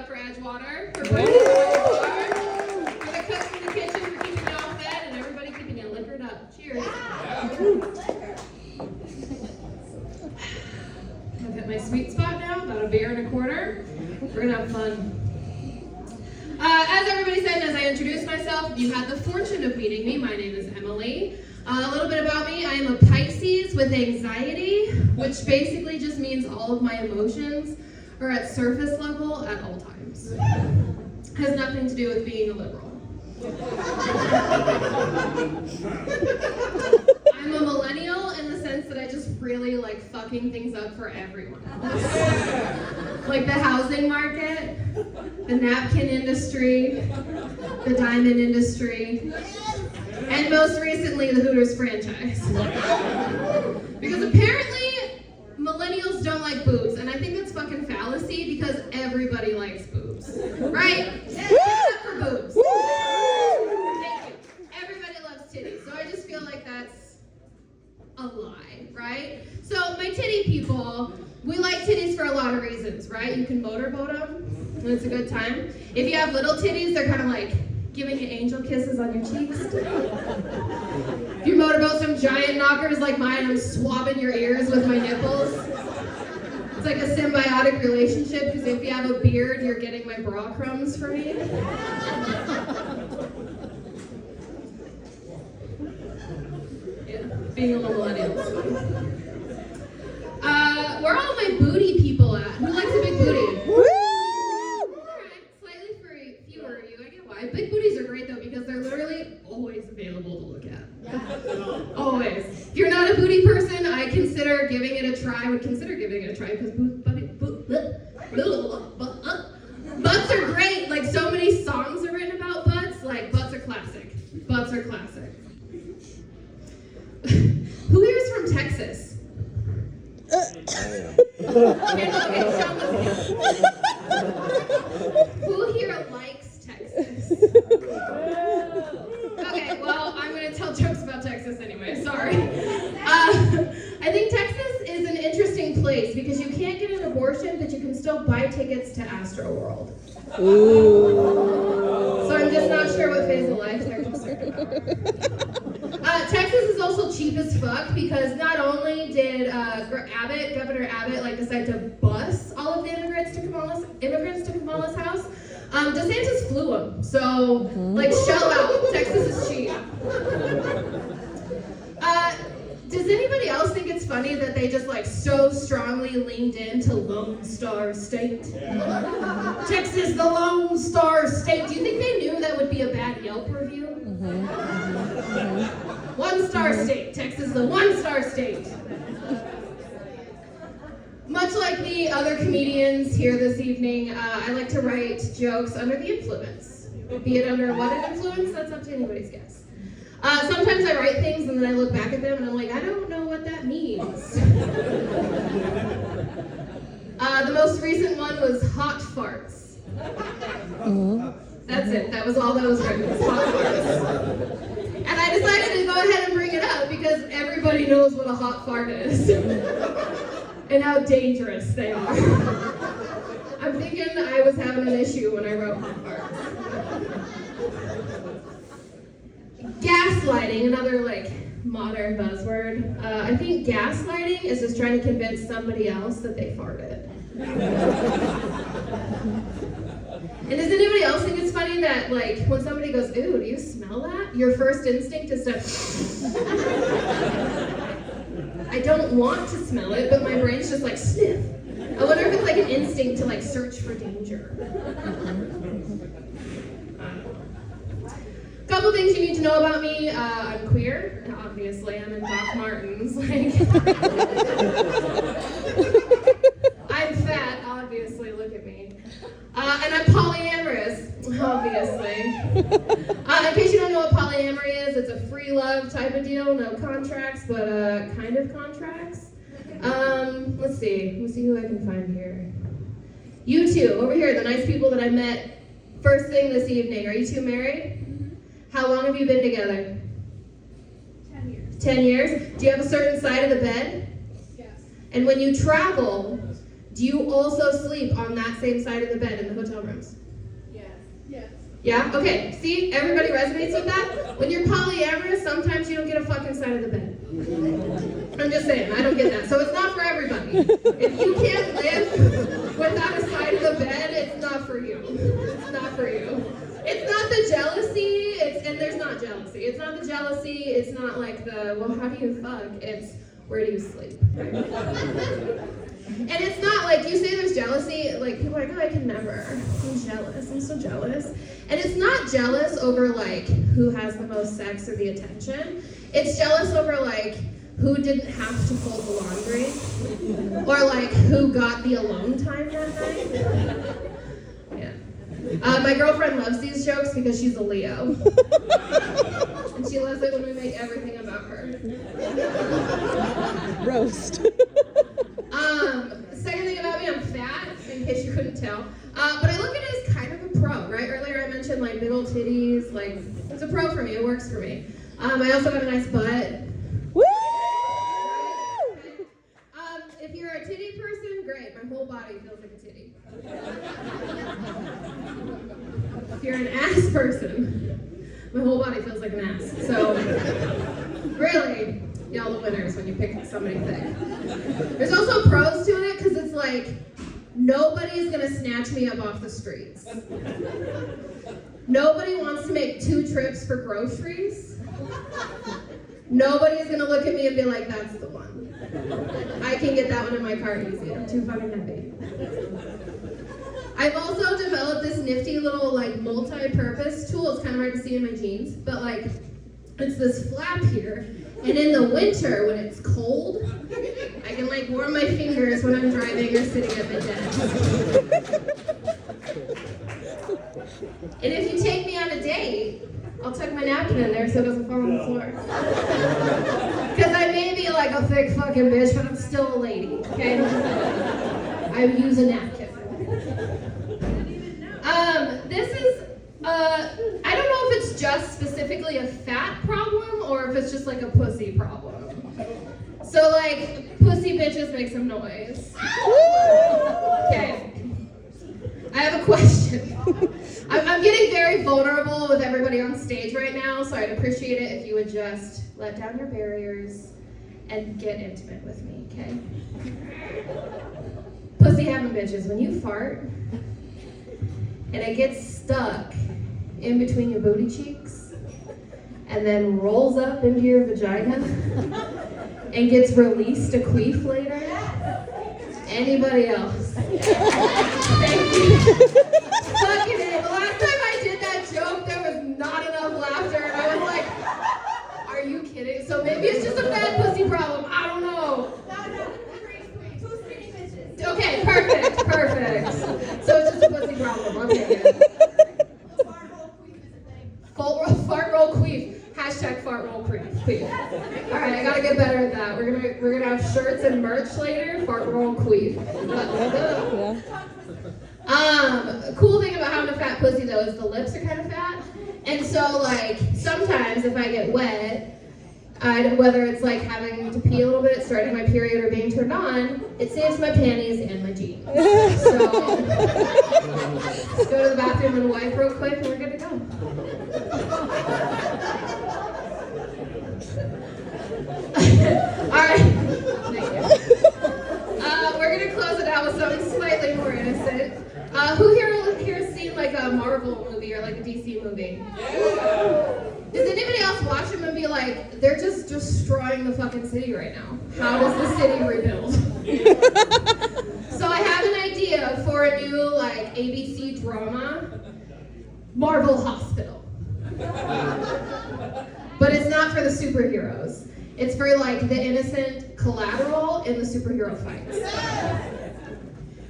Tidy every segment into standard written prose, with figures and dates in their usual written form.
up for Edgewater, for putting it on the for the cooks in the kitchen for keeping you all fed, and everybody keeping you liquored up. Cheers. I've hit my sweet spot now, about a beer and a quarter. We're gonna have fun. As everybody said, and as I introduced myself, you had the fortune of meeting me. My name is Emilie. A little bit about me, I am a Pisces with anxiety, which basically just means all of my emotions are at surface level at all times. Has nothing to do with being a liberal. I'm a millennial in the sense that I just really like fucking things up for everyone else. Like the housing market, the napkin industry, the diamond industry, and most recently the Hooters franchise. Because apparently millennials don't like boobs, and I think that's fucking fallacy because everybody likes boobs. Right? Except for boobs. Thank you. Everybody loves titties, so I just feel like that's a lie, right? So my titty people, we like titties for a lot of reasons, right? You can motorboat them, and it's a good time. If you have little titties, they're kind of like giving you angel kisses on your cheeks. If you motorboat some giant knockers like mine, I'm swabbing your ears with my nipples. It's like a symbiotic relationship, because if you have a beard, you're getting my bra crumbs from me. Yeah, being a millennial is fun. Where are all my booty people at? Who likes a big booty? Alright, slightly fewer of you, I get why. Big booties are great though, because they're literally always available to look at. Always. If you're not a booty person, I would consider giving it a try, because butts are great. Like, so many songs are written about butts. Like, butts are classic. Butts are classic. Who here is from Texas? Who here likes Texas? Okay, well, I'm going to tell jokes about Texas anyway, sorry. I think Texas is an interesting place because you can't get an abortion, but you can still buy tickets to Astroworld. So I'm just not sure what phase of life they're concerned about. Texas is also cheap as fuck because not only did Governor Abbott, decide to bus all of the immigrants to Kamala's house, DeSantis flew them. So, shell out. Texas is cheap. Does anybody else think it's funny that they just so strongly leaned into Lone Star State? Yeah. Texas, the Lone Star State. Do you think they knew that would be a bad Yelp review? One-star state. Texas, the one-star state. Much like the other comedians here this evening, I like to write jokes under the influence. Be it under what an influence, that's up to anybody's guess. Sometimes I write things and then I look back at them and I'm like, I don't know what that means. The most recent one was hot farts. That's it. That was all that was written, was hot farts. And I decided to go ahead and bring it up because everybody knows what a hot fart is. And how dangerous they are. I'm thinking I was having an issue when I wrote hot farts. Gaslighting, another modern buzzword. I think gaslighting is just trying to convince somebody else that they farted. And does anybody else think it's funny that when somebody goes, ooh, do you smell that? Your first instinct is to I don't want to smell it, but my brain's just sniff. I wonder if it's an instinct to search for danger. Couple things you need to know about me. I'm queer, and obviously I'm in Doc Martens. I'm fat, obviously, look at me. And I'm polyamorous, obviously. In case you don't know what polyamory is, it's a free love type of deal, no contracts, but kind of contracts. Let's see who I can find here. You two, over here, the nice people that I met first thing this evening. Are you two married? How long have you been together? 10 years. 10 years? Do you have a certain side of the bed? Yes. And when you travel, Do you also sleep on that same side of the bed in the hotel rooms? Yes. Yes. Yeah? Okay, see, everybody resonates with that? When you're polyamorous, sometimes you don't get a fucking side of the bed. I'm just saying, I don't get that. So it's not for everybody. If you can't live without a side of the bed, it's not for you. It's not for you. It's not the jealousy, and there's not jealousy. It's not the jealousy, it's not like the, well, how do you fuck? It's, where do you sleep? Right? And it's not like, you say there's jealousy, like people are like, oh, I can never. I'm jealous, I'm so jealous. And it's not jealous over like who has the most sex or the attention. It's jealous over like who didn't have to fold the laundry, or like who got the alone time that night. Yeah. My girlfriend loves these jokes because she's a Leo. And she loves it when we make everything about her. Roast. Second thing about me, I'm fat, in case you couldn't tell. But I look at it as kind of a pro, right? Earlier I mentioned like big old titties, like it's a pro for me, it works for me. I also got a nice butt. Woo! If you're a titty person, great, my whole body feels like a titty. If you're an ass person, my whole body feels like an ass. So, really, y'all the winners when you pick somebody thick. There's also pros to it, because it's like, nobody's gonna snatch me up off the streets. Nobody wants to make 2 trips for groceries. Nobody's gonna look at me and be like, that's the one. I can get that one in my car easy. I'm too fucking heavy. I've also developed this nifty little like multi-purpose tool. It's kind of hard to see in my jeans, but like it's this flap here. And in the winter, when it's cold, I can like warm my fingers when I'm driving or sitting at my desk. And if you take me on a date, I'll tuck my napkin in there so it doesn't fall on the floor. Because I may be like a thick fucking bitch, but I'm still a lady, okay? I use a napkin. This is, I don't know if it's just specifically a fat problem or if it's just like a pussy problem. So like, pussy bitches make some noise. Okay. I have a question. I'm getting very vulnerable with everybody on stage right now, so I'd appreciate it if you would just let down your barriers and get intimate with me, okay? Pussy having bitches, when you fart and it gets stuck in between your booty cheeks and then rolls up into your vagina and gets released a queef later, anybody else? Thank you. Fucking it. The last time I did that joke, there was not enough laughter, and I was like, are you kidding? So maybe it's just a fat pussy problem. I don't know. No. 2 skinny bitches. Okay, perfect. So it's just a pussy problem. Okay, good. Fart roll queef is a thing. Fart roll queef. Hashtag fart roll queef. All right, I gotta get better at that. We're gonna have shirts and merch later. Fart roll queef. Cool thing about having a fat pussy though is the lips are kind of fat, and so like sometimes if I get wet, whether it's like having to pee a little bit, starting my period, or being turned on, it saves my panties and my jeans. So let's go to the bathroom and wipe real quick, and we're good to go. All right. Thank you. We're gonna close it out with something slightly more innocent. Who here has seen like a Marvel movie or like a DC movie? Does anybody else watch them and be like, they're just destroying the fucking city right now? How does the city rebuild? So I have an idea for a new like ABC drama, Marvel Hospital. But it's not for the superheroes. It's for like the innocent collateral in the superhero fights.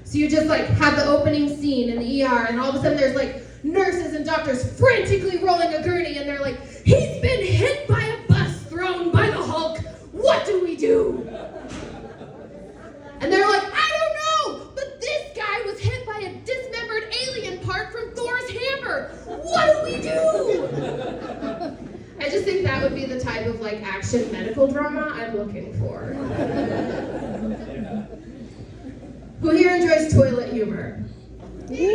So you just like have the opening scene in the ER, and all of a sudden there's like nurses and doctors frantically rolling a gurney, and they're like, he's been hit by a bus thrown by the Hulk. What do we do? And they're like, I don't know, but this guy was hit by a dismembered alien part from Thor's hammer. What do we do? I just think that would be the type of like action medical drama I'm looking for. Who here enjoys toilet humor? Me.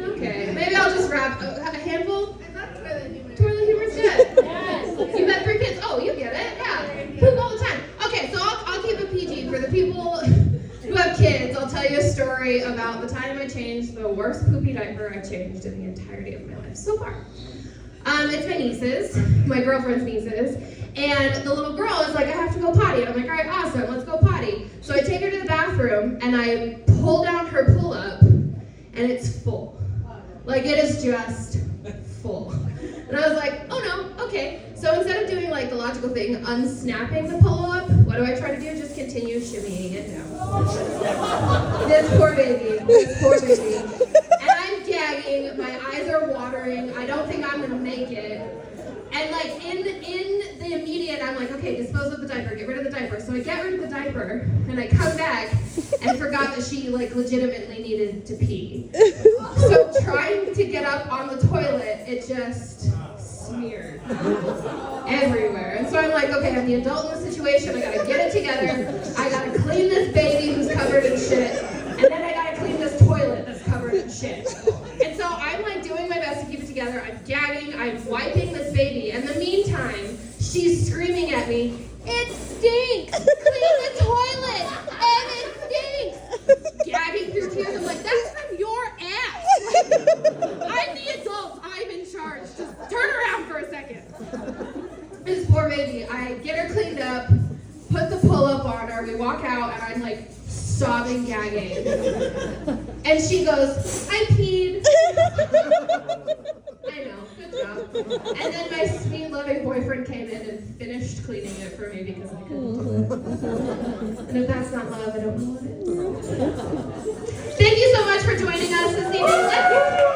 Okay, maybe I'll just wrap a handful. I love toilet humor. Toilet humor's good. Yes. You've had 3 kids. Oh, you get it. Yeah. Poop all the time. Okay, so I'll keep it PG. For the people who have kids, I'll tell you a story about the time I changed the worst poopy diaper I've changed in the entirety of my life so far. It's my nieces, my girlfriend's nieces, and the little girl is like, I have to go potty. And I'm like, all right, awesome, let's go potty. So I take her to the bathroom, and I pull down her pull-up, and it's full. Like, it is just full. And I was like, oh no, okay. So instead of doing like the logical thing, unsnapping the pull-up, what do I try to do? Just continue shimmying it down. This poor baby, this poor baby. And I'm gagging, my eyes are watering, I don't think I'm gonna make it. And like in the immediate, I'm like, okay, dispose of the diaper, get rid of the diaper. So I get rid of the diaper, and I come back and forgot that she like legitimately needed to pee. So trying to get up on the toilet, it just smeared everywhere. And so I'm like, okay, I'm the adult in the situation, I gotta get it together, I gotta clean this baby who's covered in shit, and then I gotta clean this toilet that's covered in shit. And so I'm like doing my best to keep it together, I'm gagging, I'm wiping this baby. In the meantime, she's screaming at me, it stinks! Clean the toilet! And it stinks! Gagging through tears, I'm like, that's from your ass! I'm the adult, I'm in charge. Just turn around for a second. This poor baby, I get her cleaned up, put the pull-up on her, we walk out, and I'm like sobbing, gagging. And she goes, I peed. I know, good job. And then my sweet, loving boyfriend came in and finished cleaning it for me because I couldn't do it. And if that's not love, I don't know what is. Thank you so much for joining us this evening.